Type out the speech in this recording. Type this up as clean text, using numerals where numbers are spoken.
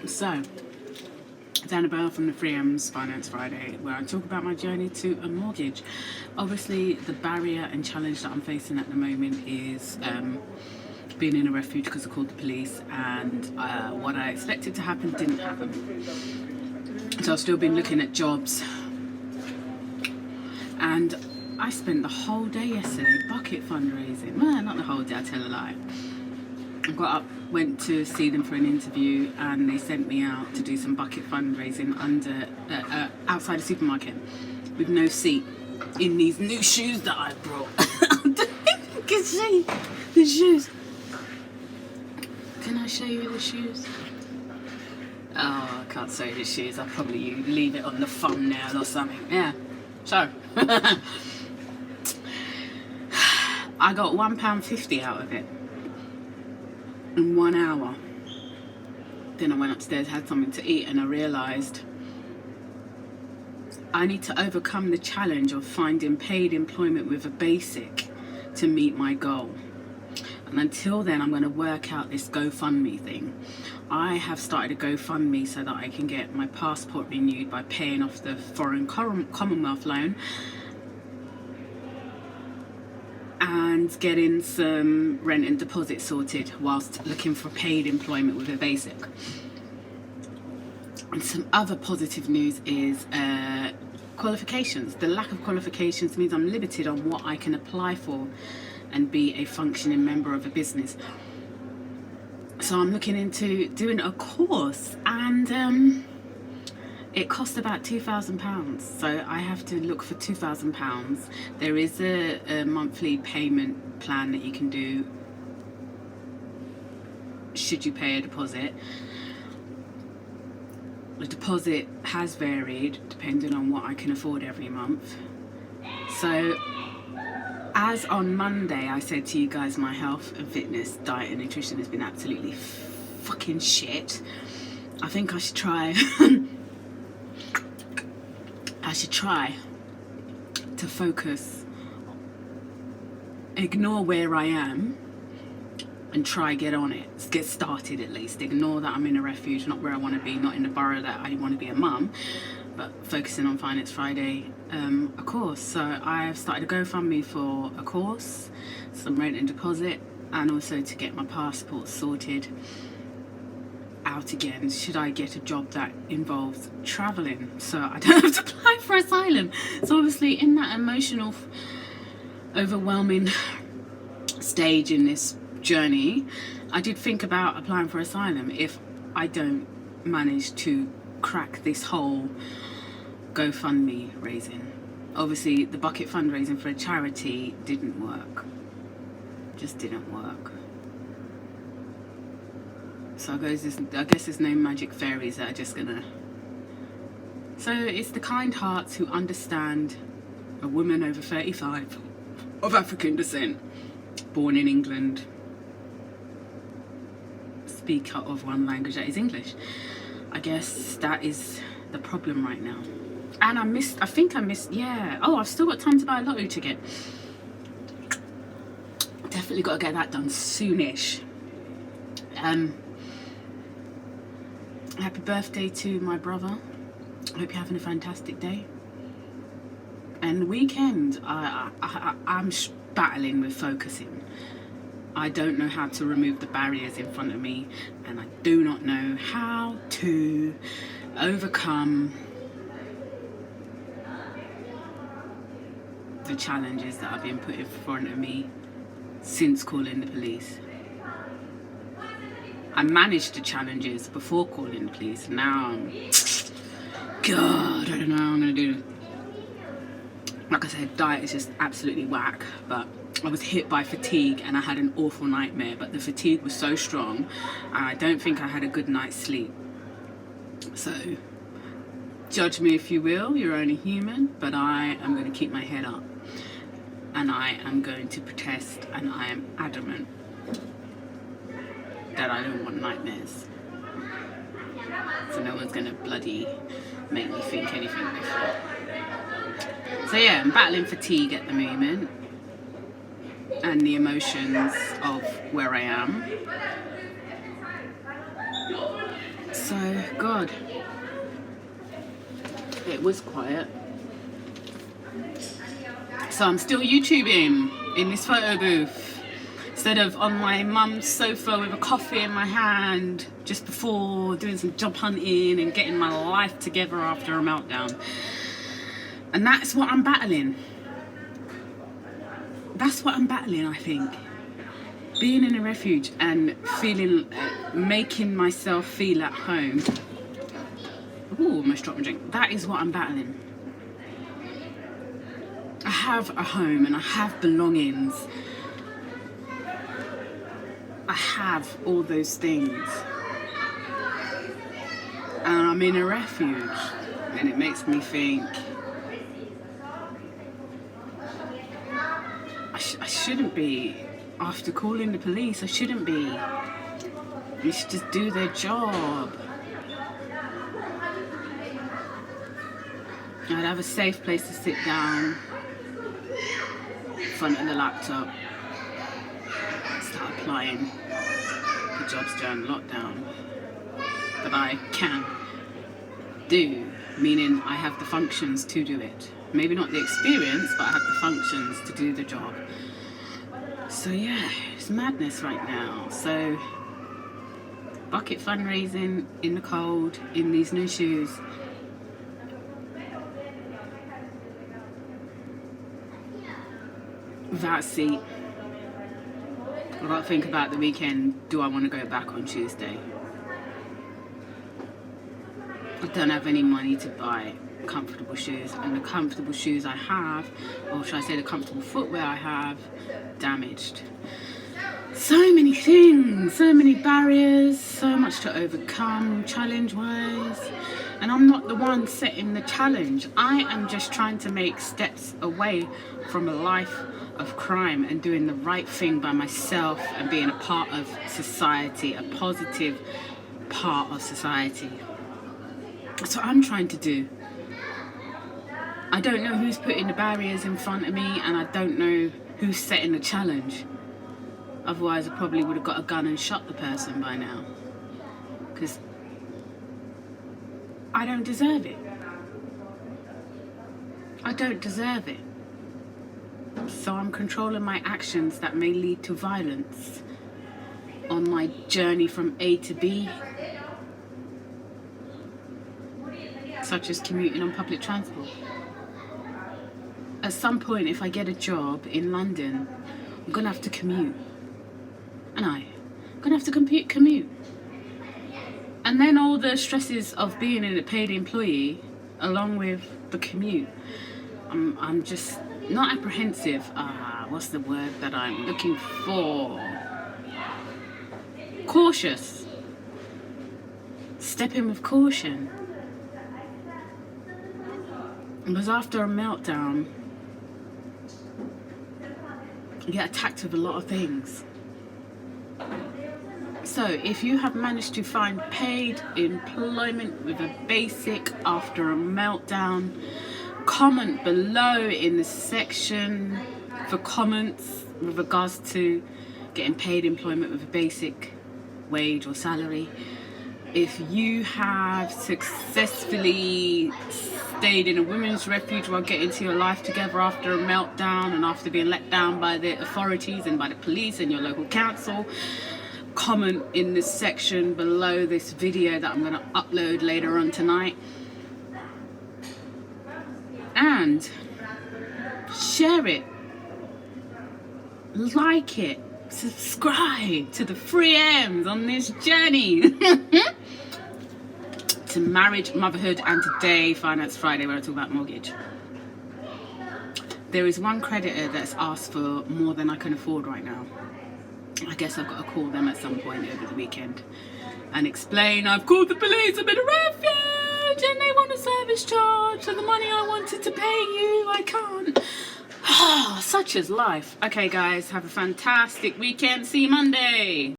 So, Annabelle from the 3M's Finance Friday, where I talk about my journey to a mortgage. Obviously, the barrier and challenge that I'm facing at the moment is being in a refuge because I called the police, and what I expected to happen didn't happen. So I've still been looking at jobs, and I spent the whole day yesterday bucket fundraising. Well, not the whole day, I tell a lie. I got up, went to see them for an interview, and they sent me out to do some bucket fundraising outside a supermarket with no seat in these new shoes that I brought. You can see the shoes. Can I show you the shoes? Oh, I can't show you the shoes. I'll probably leave it on the thumbnail or something. Yeah. So, I got £1.50 out of it in 1 hour. Then I went upstairs, had something to eat, and I realised I need to overcome the challenge of finding paid employment with a basic to meet my goal. And until then, I'm going to work out this GoFundMe thing. I have started a GoFundMe so that I can get my passport renewed by paying off the foreign Commonwealth loan and getting some rent and deposit sorted whilst looking for paid employment with a basic. And some other positive news is qualifications. The lack of qualifications means I'm limited on what I can apply for and be a functioning member of a business. So I'm looking into doing a course, and it cost about £2,000. So I have to look for £2,000. There is a monthly payment plan that you can do should you pay a deposit. The deposit has varied depending on what I can afford every month. So as on Monday I said to you guys, my health and fitness, diet and nutrition has been absolutely fucking shit. I think I should try to focus, ignore where I am and try get on it, get started at least. Ignore that I'm in a refuge, not where I want to be, not in the borough that I want to be a mum, but focusing on Finance Friday, a course. So I have started a GoFundMe for a course, some rent and deposit, and also to get my passport sorted out again should I get a job that involves travelling, so I don't have to apply for asylum. So obviously in that emotional, overwhelming stage in this journey, I did think about applying for asylum if I don't manage to crack this whole GoFundMe raising. Obviously the bucket fundraising for a charity didn't work, just didn't work. So I guess there's no magic fairies that are just gonna... So it's the kind hearts who understand a woman over 35 of African descent, born in England, speaker of one language that is English. I guess that is the problem right now. And I think I missed, yeah. Oh, I've still got time to buy a lottery ticket. Definitely got to get that done soonish. Happy birthday to my brother. I hope you're having a fantastic day. And weekend, I'm battling with focusing. I don't know how to remove the barriers in front of me, and I do not know how to overcome the challenges that have been put in front of me since calling the police. I managed the challenges before calling the police. Now, God, I don't know how I'm going to do it. Like I said, diet is just absolutely whack, but I was hit by fatigue and I had an awful nightmare, but the fatigue was so strong and I don't think I had a good night's sleep. So, judge me if you will, you're only human, but I am going to keep my head up and I am going to protest, and I am adamant that I don't want nightmares. So no one's gonna bloody make me think anything different. So yeah, I'm battling fatigue at the moment and the emotions of where I am. So, God, it was quiet. So I'm still YouTubing in this photo booth instead of on my mum's sofa with a coffee in my hand just before doing some job hunting and getting my life together after a meltdown. And that's what I'm battling. That's what I'm battling, I think. Being in a refuge and feeling, making myself feel at home. Ooh, almost dropped my drink. That is what I'm battling. I have a home and I have belongings. I have all those things. And I'm in a refuge. And it makes me think, I shouldn't be. After calling the police, I shouldn't be. They should just do their job. I'd have a safe place to sit down in front of the laptop, start applying for jobs during lockdown that I can do, meaning I have the functions to do it. Maybe not the experience, but I have the functions to do the job. So yeah, it's madness right now. So bucket fundraising in the cold, in these new shoes. Without a seat. I've got to think about the weekend. Do I want to go back on Tuesday? I don't have any money to buy comfortable shoes, and the comfortable shoes I have, or should I say the comfortable footwear I have, damaged. So many things, so many barriers, so much to overcome challenge wise, and I'm not the one setting the challenge. I am just trying to make steps away from a life of crime and doing the right thing by myself and being a part of society, a positive part of society. That's what I'm trying to do. I don't know who's putting the barriers in front of me, and I don't know who's setting the challenge. Otherwise, I probably would have got a gun and shot the person by now. Because I don't deserve it. I don't deserve it. So I'm controlling my actions that may lead to violence on my journey from A to B. Such as commuting on public transport. At some point, if I get a job in London, I'm going to have to commute. And I'm going to have to commute. And then all the stresses of being a paid employee, along with the commute. I'm just not apprehensive. What's the word that I'm looking for? Cautious. Step in with caution. Because after a meltdown, you get attacked with a lot of things. So if you have managed to find paid employment with a basic after a meltdown, comment below in the section for comments with regards to getting paid employment with a basic wage or salary. If you have successfully stayed in a women's refuge while getting to your life together after a meltdown and after being let down by the authorities and by the police and your local council, comment in this section below this video that I'm going to upload later on tonight. And share it, like it, subscribe to the 3Ms on this journey to marriage, motherhood, and today Finance Friday, where I talk about mortgage. There is one creditor that's asked for more than I can afford right now. I guess I've got to call them at some point over the weekend and explain I've called the police, I'm in a refuge and they want a service charge, so the money I wanted to pay you, I can't. Such is life. Okay guys, have a fantastic weekend. See you Monday.